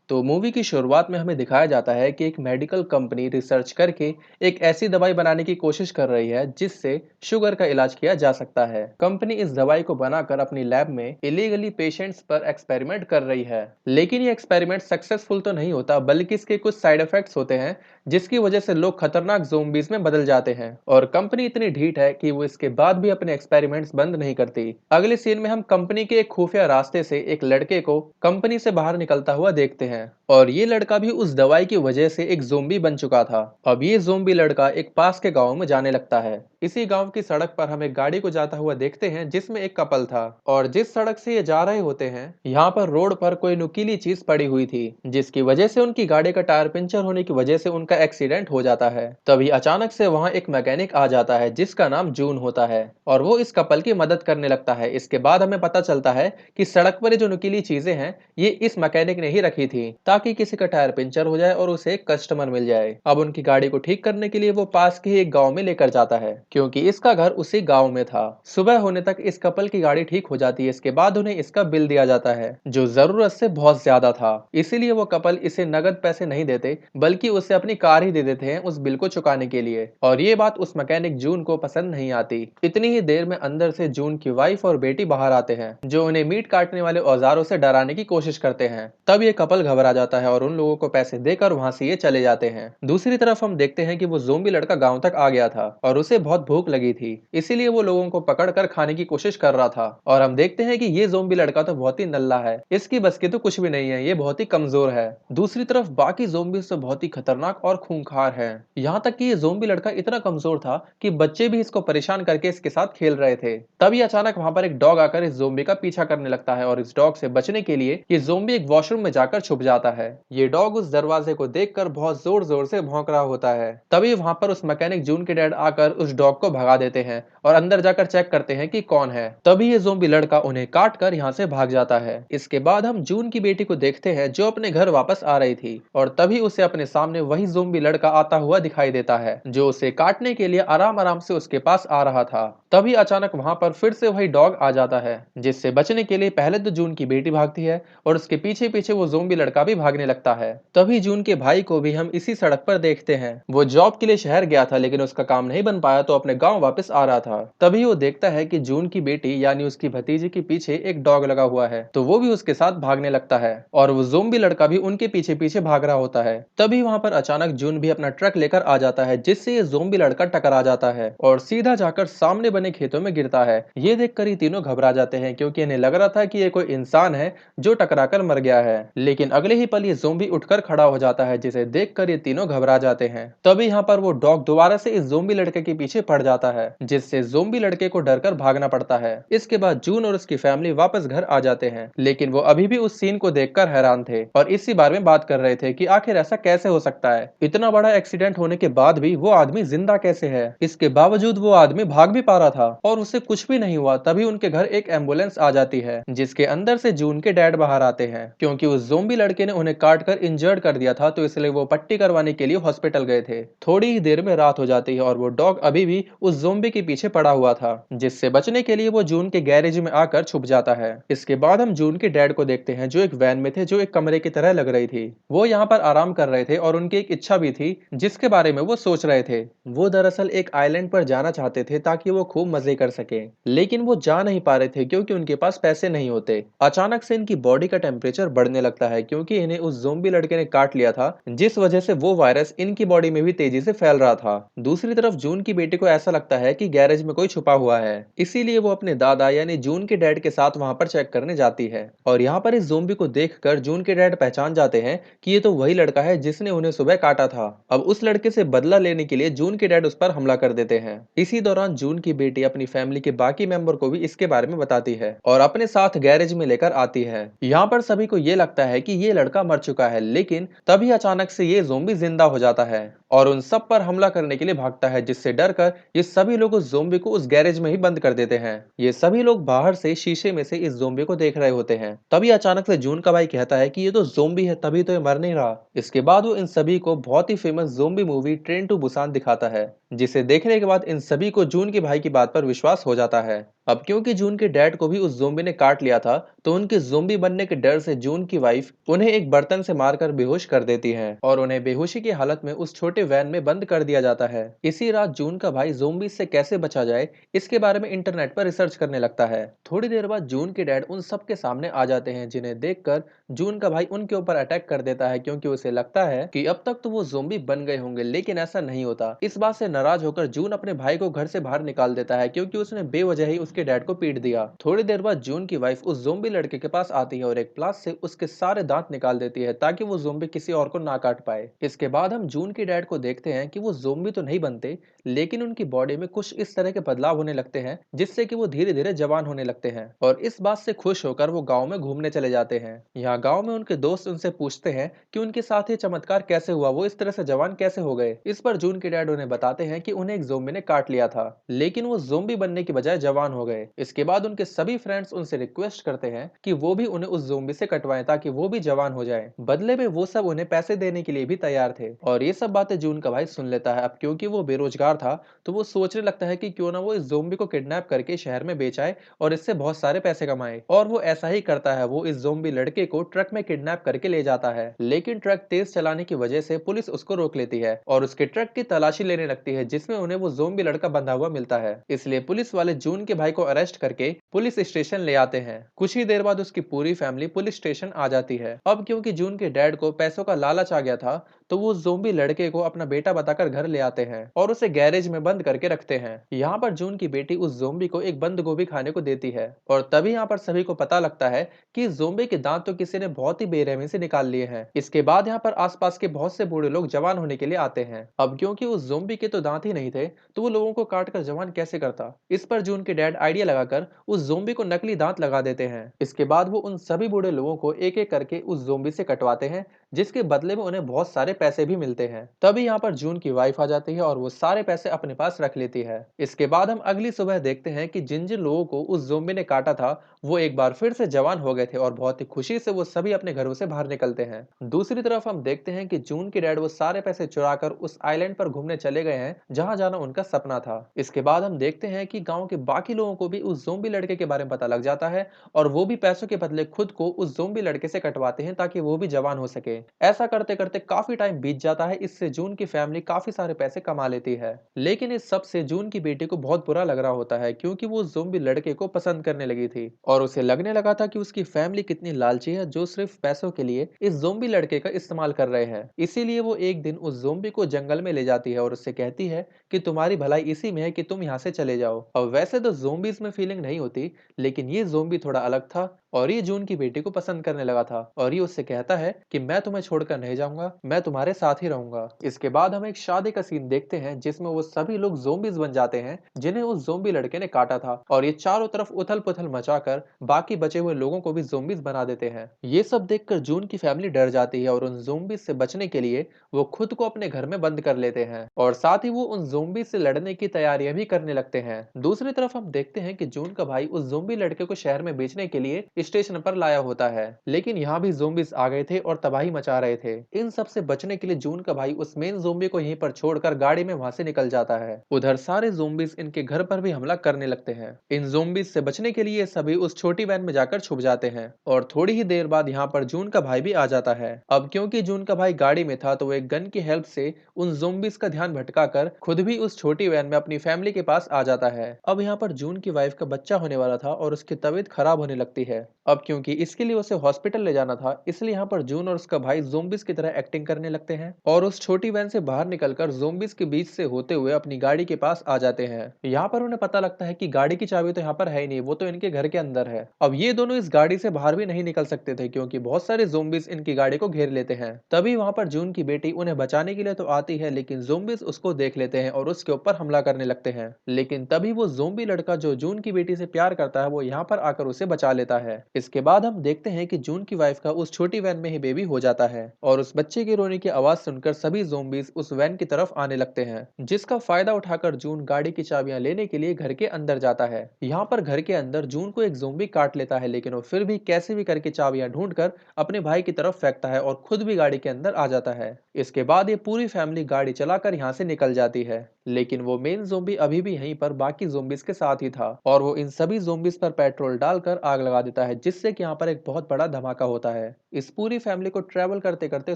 तो मूवी की शुरुआत में हमें दिखाया जाता है कि एक मेडिकल कंपनी रिसर्च करके एक ऐसी दवाई बनाने की कोशिश कर रही है जिससे शुगर का इलाज किया जा सकता है। कंपनी इस दवाई को बनाकर अपनी लैब में इलीगली पेशेंट्स पर एक्सपेरिमेंट कर रही है, लेकिन ये एक्सपेरिमेंट सक्सेसफुल तो नहीं होता, बल्कि इसके कुछ साइड इफेक्ट्स होते हैं जिसकी वजह से लोग खतरनाक ज़ोंबीज में बदल जाते हैं। और कंपनी इतनी ढीठ है कि वो इसके बाद भी अपने एक्सपेरिमेंट्स बंद नहीं करती। अगले सीन में हम कंपनी के एक खुफिया रास्ते से एक लड़के को कंपनी से बाहर निकलता हुआ देखते हैं, और ये लड़का भी उस दवाई की वजह से एक ज़ोंबी बन चुका था। अब ये ज़ोंबी लड़का एक पास के गांव में जाने लगता है। इसी गांव की सड़क पर हम एक गाड़ी को जाता हुआ देखते हैं जिसमें एक कपल था, और जिस सड़क से ये जा रहे होते हैं यहाँ पर रोड पर कोई नुकीली चीज पड़ी हुई थी जिसकी वजह से उनकी गाड़ी का टायर पंचर होने की वजह से उनका एक्सीडेंट हो जाता है। तभी अचानक से वहां एक मैकेनिक आ जाता है जिसका नाम जून होता है, और वो इस कपल की मदद करने लगता है। इसके बाद हमें पता चलता है कि सड़क पर ये जो नुकीली चीजें हैं ये इस मैकेनिक ने ही रखी थी ताकि किसी का टायर पंचर हो जाए और उसे एक कस्टमर मिल जाए। अब उनकी गाड़ी को ठीक करने के लिए वो पास के ही एक गांव में लेकर जाता है क्योंकि इसका घर उसी गांव में था। सुबह होने तक इस कपल की गाड़ी ठीक हो जाती है। इसके बाद उन्हें इसका बिल दिया जाता है जो जरूरत से बहुत ज्यादा था, इसीलिए वो कपल इसे नगद पैसे नहीं देते बल्कि उसे अपनी कार ही दे देते हैं उस बिल को चुकाने के लिए। और ये बात उस मैकेनिक जून को पसंद नहीं आती। इतनी ही देर में अंदर से जून की वाइफ और बेटी बाहर आते हैं जो उन्हें मीट काटने वाले औजारों से डराने की कोशिश करते हैं। तब ये कपल घबरा जाता है और उन लोगों को पैसे देकर वहां से ये चले जाते हैं। दूसरी तरफ हम देखते हैं कि वो ज़ोंबी लड़का गांव तक आ गया था और उसे बहुत भूख लगी थी, इसीलिए वो लोगों को पकड़कर खाने की कोशिश कर रहा था। और हम देखते हैं कि ये ज़ोंबी लड़का तो बहुत ही नल्ला है, इसकी बस की तो कुछ भी नहीं है, ये बहुत ही कमजोर है। दूसरी तरफ बाकी ज़ोंबी से बहुत ही खतरनाक और खूंखार है। यहाँ तक कि ये ज़ोंबी लड़का इतना कमजोर था कि बच्चे भी इसको परेशान करके इसके साथ खेल रहे थे। तभी अचानक वहां पर एक डॉग आकर इस ज़ोंबी का पीछा करने लगता है, और इस डॉग से बचने के लिए ये ज़ोंबी एक वॉशरूम में जाकर छुप जाता है। ये डॉग उस दरवाजे को देखकर बहुत जोर जोर से भौंक रहा होता है। तभी वहां पर उस मैकेनिक जून के डैड आकर उस डॉग को भगा देते हैं और अंदर जाकर चेक करते हैं कि कौन है। तभी ये ज़ोंबी लड़का उन्हें काट कर यहाँ से भाग जाता है। इसके बाद हम जून की बेटी को देखते हैं जो अपने घर वापस आ रही थी, और तभी उसे अपने सामने वही ज़ोंबी लड़का आता हुआ दिखाई देता है जो उसे काटने के लिए आराम आराम से उसके पास आ रहा था। तभी अचानक वहां पर फिर से वही डॉग आ जाता है, जिससे बचने के लिए पहले तो जून की बेटी भागती है और उसके पीछे पीछे वो ज़ोंबी लड़का भी भागने लगता है। तभी जून के भाई को भी हम इसी सड़क पर देखते हैं। वो जॉब के लिए शहर गया था लेकिन उसका काम नहीं बन पाया तो अपने गांव वापस आ रहा था। तभी वो देखता है कि जून की बेटी यानी उसकी भतीजी के पीछे एक डॉग लगा हुआ है, तो वो भी उसके साथ भागने लगता है और वो ज़ोंबी लड़का भी उनके पीछे पीछे भाग रहा होता है। तभी वहां पर अचानक जून भी अपना ट्रक लेकर आ जाता है जिससे ये ज़ोंबी लड़का टकरा जाता है और सीधा जाकर सामने बने खेतों में गिरता है। ये देखकर ये तीनों घबरा जाते हैं क्योंकि इन्हें लग रहा था कि ये कोई इंसान है जो टकराकर मर गया है, लेकिन अगले ही पल ये ज़ोंबी उठकर खड़ा हो जाता है जिसे देखकर ये तीनों घबरा जाते हैं। तभी यहाँ पर वो डॉग दोबारा से इस ज़ोंबी लड़के के पीछे पड़ जाता है जिससे ज़ोंबी लड़के को डरकर भागना पड़ता है। इसके बाद जून और उसकी फैमिली वापस घर आ जाते हैं, लेकिन वो अभी भी उस सीन को देखकर हैरान थे और इसी बारे में बात कर रहे थे कि आखिर ऐसा कैसे हो सकता है, इतना बड़ा एक्सीडेंट होने के बाद भी वो आदमी जिंदा कैसे है। इसके बावजूद वो आदमी भाग भी पा रहा था और उससे कुछ भी नहीं हुआ। तभी उनके घर एक एम्बुलेंस आ जाती है जिसके अंदर से जून के डैड बाहर आते हैं क्योंकि उस ज़ोंबी लड़के ने उन्हें काट कर इंजर्ड कर दिया था, तो इसलिए वो पट्टी करवाने के लिए हॉस्पिटल गए थे। थोड़ी ही देर में रात हो जाती है और वो डॉग अभी भी उस ज़ोंबी के पीछे पड़ा हुआ था, जिससे बचने के लिए वो जून के गैरेज में आकर छुप जाता है। इसके बाद हम जून के डैड को देखते हैं जो एक वैन में थे जो एक कमरे की तरह लग रही थी। वो यहाँ पर आराम कर रहे थे और उनकी एक इच्छा भी थी जिसके बारे में वो सोच रहे थे। वो दरअसल एक आइलैंड पर जाना चाहते थे ताकि वो खूब मजे कर सके, लेकिन वो जा नहीं पा रहे थे क्योंकि उनके पास पैसे नहीं होते। अचानक से इनकी बॉडी का टेम्परेचर बढ़ने लगता है क्योंकि इन्हें उस ज़ोंबी लड़के ने काट लिया था, जिस वजह से वो वायरस इनकी बॉडी में भी तेजी से फैल रहा था। दूसरी तरफ जून की बेटी को ऐसा लगता है कि गैरेज में कोई छुपा हुआ है, इसीलिए वो अपने दादा यानी जून के डैड के साथ वहां पर चेक करने जाती है। और यहाँ पर इस ज़ोंबी को देखकर जून के डैड पहचान जाते हैं कि ये तो वही लड़का है जिसने उन्हें सुबह काटा था। अब उस लड़के से बदला लेने के लिए जून के डैड उस पर हमला कर देते हैं। इसी दौरान जून की बेटी अपनी फैमिली के बाकी मेंबर को भी इसके बारे में बताती है और अपने साथ गैरेज में लेकर आती है। यहाँ पर सभी को ये लगता है कि ये लड़का मर चुका है, लेकिन तभी अचानक से ये ज़ोंबी जिंदा हो जाता है और उन सब पर हमला करने के लिए भागता है, जिससे डरकर ये सभी लोग उस ज़ोंबी को उस गैरेज में ही बंद कर देते हैं। ये सभी लोग बाहर से शीशे में से इस ज़ोंबी को देख रहे होते हैं। तभी अचानक से जून का भाई कहता है कि ये तो ज़ोंबी है, तभी तो ये मर नहीं रहा। इसके बाद वो इन सभी को बहुत ही famous zombie movie train to Busan दिखाता है जिसे देखने के बाद इन सभी को जून के भाई की बात पर विश्वास हो जाता है। अब क्योंकि जून के डैड को भी उस ज़ोंबी ने काट लिया था, तो उनके ज़ोंबी बनने के डर से जून की वाइफ उन्हें एक बर्तन से मारकर बेहोश कर देती है और उन्हें बेहोशी की हालत में उस छोटे वैन में बंद कर दिया जाता है। इसी रात जून का भाई ज़ोंबी से कैसे बचा जाए, इसके बारे में इंटरनेट पर रिसर्च करने लगता है। थोड़ी देर बाद जून के डैड उन सब के सामने आ जाते हैं, जिन्हें देखकर जून का भाई उनके ऊपर अटैक कर देता है, क्योंकि उसे लगता है कि अब तक तो वो ज़ोंबी बन गए होंगे, लेकिन ऐसा नहीं होता। इस बात से नाराज होकर जून अपने भाई को घर से बाहर निकाल देता है, क्योंकि उसने बेवजह ही उसके डैड को पीट दिया। थोड़ी देर बाद जून की वाइफ उस ज़ोंबी लड़के के पास आती है और एक प्लास से उसके सारे दांत निकाल देती है, ताकि वो ज़ोंबी किसी और को ना काट पाए। इसके बाद हम जून के डैड को देखते हैं कि वो ज़ोंबी तो नहीं बनते, लेकिन उनकी बॉडी में कुछ इस तरह के बदलाव होने लगते हैं, जिससे कि वो धीरे धीरे जवान होने लगते हैं। और इस बात से खुश होकर वो गांव में घूमने चले जाते हैं। यहाँ गांव में उनके दोस्त उनसे पूछते हैं कि उनके साथ ये चमत्कार कैसे हुआ, वो इस तरह से जवान कैसे हो गए। इस पर जून के डैड उन्हें बताते हैं कि उन्हें एक ज़ोंबी ने काट लिया था, लेकिन वो ज़ोंबी बनने की बजाय जवान हो गए। इसके बाद उनके सभी फ्रेंड्स उनसे रिक्वेस्ट करते हैं कि वो भी उन्हें उस ज़ोंबी से कटवाएं, ताकि वो भी जवान हो जाएं। बदले में वो सब उन्हें पैसे देने के लिए भी तैयार थे। और ये सब बातें जून का भाई सुन लेता है। अब क्योंकि वो बेरोजगार था, तो वो सोचने लगता है कि क्यों ना वो इस ज़ोंबी को किडनैप करके शहर में बेच आए और इससे बहुत सारे पैसे कमाए। और वो ऐसा ही करता है। वो इस ज़ोंबी लड़के को ट्रक में किडनैप करके ले जाता है, लेकिन ट्रक तेज चलाने की वजह से पुलिस उसको रोक लेती है और उसके ट्रक की तलाशी लेने लगती है, जिसमें उन्हें वो ज़ोंबी लड़का बंधा हुआ मिलता है। इसलिए पुलिस वाले जून के भाई को अरेस्ट करके पुलिस स्टेशन ले आते हैं। कुछ ही देर बाद उसकी पूरी फैमिली पुलिस स्टेशन आ जाती है। अब क्योंकि जून के डैड को पैसों का लालच आ गया था, तो वो ज़ोंबी लड़के को अपना बेटा बताकर घर ले आते हैं और उसे गैरेज में बंद करके रखते हैं। यहाँ पर जून की बेटी उस ज़ोंबी को एक बंद गोभी खाने को देती है और तभी यहाँ पर सभी को पता लगता है कि इस ज़ोंबी के दांत तो किसी ने बहुत ही बेरहमी से निकाल लिए हैं। इसके बाद यहाँ पर आसपास के बहुत से बूढ़े लोग जवान होने के लिए आते हैं। अब क्योंकि उस ज़ोंबी के तो दांत ही नहीं थे, तो वो लोगों को काट कर जवान कैसे करता। इस पर जून के डैड आइडिया लगाकर उस ज़ोंबी को नकली दांत लगा देते हैं। इसके बाद वो उन सभी बूढ़े लोगों को एक एक करके उस ज़ोंबी से कटवाते हैं, जिसके बदले में उन्हें बहुत सारे पैसे भी मिलते हैं। तभी यहाँ पर जून की वाइफ आ जाती है और वो सारे पैसे अपने पास रख लेती है। इसके बाद हम अगली सुबह देखते हैं कि जिन जिन लोगों को उस ज़ोंबी ने काटा था, वो एक बार फिर से जवान हो गए थे और बहुत ही खुशी से वो सभी अपने घरों से बाहर निकलते हैं। दूसरी तरफ हम देखते हैं कि जून के डैड वो सारे पैसे चुराकर उस आइलैंड पर घूमने चले गए हैं, जहां जाना उनका सपना था। इसके बाद हम देखते हैं कि गांव के बाकी लोगों को भी उस ज़ोंबी लड़के के बारे में पता लग जाता है और वो भी पैसों के बदले खुद को उस ज़ोंबी लड़के से कटवाते हैं, ताकि वो भी जवान हो सके। ऐसा करते करते काफी टाइम बीत जाता है। इससे जून की फैमिली काफी सारे पैसे कमा लेती है, लेकिन इस सब से जून की बेटी को बहुत बुरा लग रहा होता है, क्योंकि वो ज़ोंबी लड़के को पसंद करने लगी थी और उसे लगने लगा था कि उसकी फैमिली कितनी लालची है, जो सिर्फ पैसों के लिए इस ज़ोंबी लड़के का इस्तेमाल कर रहे हैं। इसीलिए वो एक दिन उस ज़ोंबी को जंगल में ले जाती है और उससे कहती है कि तुम्हारी भलाई इसी में है कि तुम यहाँ से चले जाओ। और वैसे तो ज़ोंबीज में फीलिंग नहीं होती, लेकिन ये ज़ोंबी थोड़ा अलग था और ये जून की बेटी को पसंद करने लगा था और ये उससे कहता है कि मैं तुम्हें छोड़कर नहीं जाऊंगा, मैं तुम्हारे साथ ही रहूंगा। इसके बाद हम एक शादी का सीन देखते हैं, जिसमें वो सभी लोग ज़ोंबीज बन जाते हैं, जिन्हें उस ज़ोंबी लड़के ने काटा था, और ये चारों तरफ उथल पुथल मचाकर बाकी बचे हुए लोगों को भी ज़ोंबीज बना देते हैं। ये सब देखकर जून की फैमिली डर जाती है और उन ज़ोंबीज से बचने के लिए वो खुद को अपने घर में बंद कर लेते हैं और साथ ही वो उन ज़ोंबीज से लड़ने की तैयारियां भी करने लगते हैं। दूसरी तरफ हम देखते हैं कि जून का भाई उस ज़ोंबी लड़के को शहर में बेचने के लिए स्टेशन पर लाया होता है, लेकिन यहाँ भी ज़ोंबीज आ गए थे और तबाही मचा रहे थे। इन सब से बचने के लिए जून का भाई उस मेन ज़ोंबी को यहीं पर छोड़कर गाड़ी में वहां से निकल जाता है। उधर सारे ज़ोंबीज इनके घर पर भी हमला करने लगते हैं। इन ज़ोंबीज से बचने के लिए सभी उस छोटी वैन में जाकर छुप जाते हैं और थोड़ी ही देर बाद यहाँ पर जून का भाई भी आ जाता है। अब क्योंकि जून का भाई गाड़ी में था, तो वो एक गन की हेल्प से उन ज़ोंबीज का ध्यान भटकाकर खुद भी उस छोटी वैन में अपनी फैमिली के पास आ जाता है। अब यहाँ पर जून की वाइफ का बच्चा होने वाला था और उसकी तबीयत खराब होने लगती है। अब क्योंकि इसके लिए उसे हॉस्पिटल ले जाना था, इसलिए यहाँ पर जून और उसका भाई ज़ोंबीज की तरह एक्टिंग करने लगते हैं और उस छोटी वैन से बाहर निकलकर ज़ोंबीज के बीच से होते हुए अपनी गाड़ी के पास आ जाते हैं। यहाँ पर उन्हें पता लगता है कि गाड़ी की चाबी तो यहाँ पर है ही नहीं, वो तो इनके घर के अंदर है। अब ये दोनों इस गाड़ी से बाहर भी नहीं निकल सकते थे, क्योंकि बहुत सारे ज़ोंबीज इनकी गाड़ी को घेर लेते हैं। तभी वहां पर जून की बेटी उन्हें बचाने के लिए तो आती है, लेकिन ज़ोंबीज उसको देख लेते हैं और उसके ऊपर हमला करने लगते हैं। लेकिन तभी वो ज़ोंबी लड़का जो जून की बेटी से प्यार करता है, वो यहाँ पर आकर उसे बचा लेता है। है। इसके बाद हम देखते हैं कि जून की वाइफ का उस छोटी वैन में ही बेबी हो जाता है और उस बच्चे के रोने की आवाज सुनकर सभी ज़ोंबीज उस वैन की तरफ आने लगते हैं, जिसका फायदा उठाकर जून गाड़ी की चाबियां लेने के लिए घर के अंदर जाता है। यहाँ पर घर के अंदर जून को एक ज़ोंबी काट लेता है, लेकिन वो फिर भी कैसे भी करके चाबियां ढूंढकर अपने भाई की तरफ फेंकता है और खुद भी गाड़ी के अंदर आ जाता है। इसके बाद ये पूरी फैमिली गाड़ी चलाकर यहाँ से निकल जाती है, लेकिन वो मेन ज़ोंबी अभी भी यहीं पर बाकी ज़ोंबीज के साथ ही था और वो इन सभी ज़ोंबीज पर पेट्रोल डालकर आग लगा देता है, जिससे कि यहाँ पर एक बहुत बड़ा धमाका होता है। इस पूरी फैमिली को ट्रैवल करते करते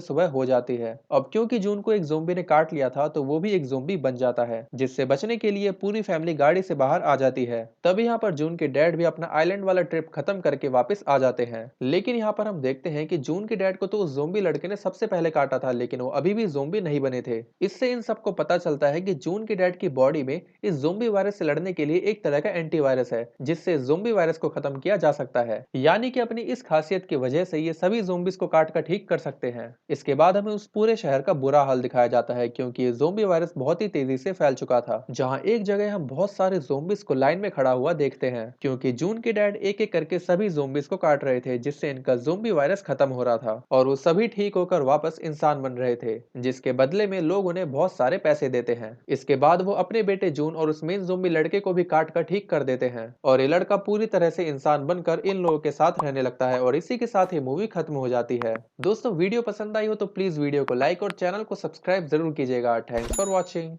सुबह हो जाती है। अब क्योंकि जून को एक ज़ोंबी ने काट लिया था तो वो भी एक ज़ोंबी बन जाता है, जिससे बचने के लिए पूरी फैमिली गाड़ी से बाहर आ जाती है। तभी यहाँ पर जून के डैड भी अपना आइलैंड वाला ट्रिप खत्म करके वापस आ जाते हैं, लेकिन यहाँ पर हम देखते हैं कि जून के डैड को तो उस ज़ोंबी लड़के ने सबसे पहले काटा था, लेकिन वो अभी भी ज़ोंबी नहीं बने थे। इससे इन सबको पता चलता है कि जून के डैड की बॉडी में इस ज़ोंबी वायरस से लड़ने के लिए एक तरह का एंटीवायरस है, जिससे ज़ोंबी वायरस को खत्म किया जा सकता है। यानी कि अपनी इस खासियत की वजह से ये सभी ज़ोंबीज को काट कर ठीक कर सकते हैं। इसके बाद हमें उस पूरे शहर का बुरा हाल दिखाया जाता है, क्योंकि ये ज़ोंबी वायरस बहुत ही तेजी से फैल चुका था। जहां एक जगह हम बहुत सारे ज़ोंबीज को लाइन में खड़ा हुआ देखते हैं, क्योंकि जून के डैड एक एक करके सभी ज़ोंबीज को काट रहे थे, जिससे इनका ज़ोंबी वायरस खत्म हो रहा था और वो सभी ठीक होकर वापस इंसान बन रहे थे, जिसके बदले में लोग उन्हें बहुत सारे पैसे देते हैं। इसके बाद वो अपने बेटे जून और उस मेन ज़ोंबी लड़के को भी काट कर ठीक कर देते हैं और ये लड़का पूरी तरह से इंसान बनकर इन लोगों के साथ रहने लगता है और इसी के साथ ही मूवी खत्म हो जाती है। दोस्तों, वीडियो पसंद आई हो तो प्लीज वीडियो को लाइक और चैनल को सब्सक्राइब जरूर कीजिएगा। Thanks for watching.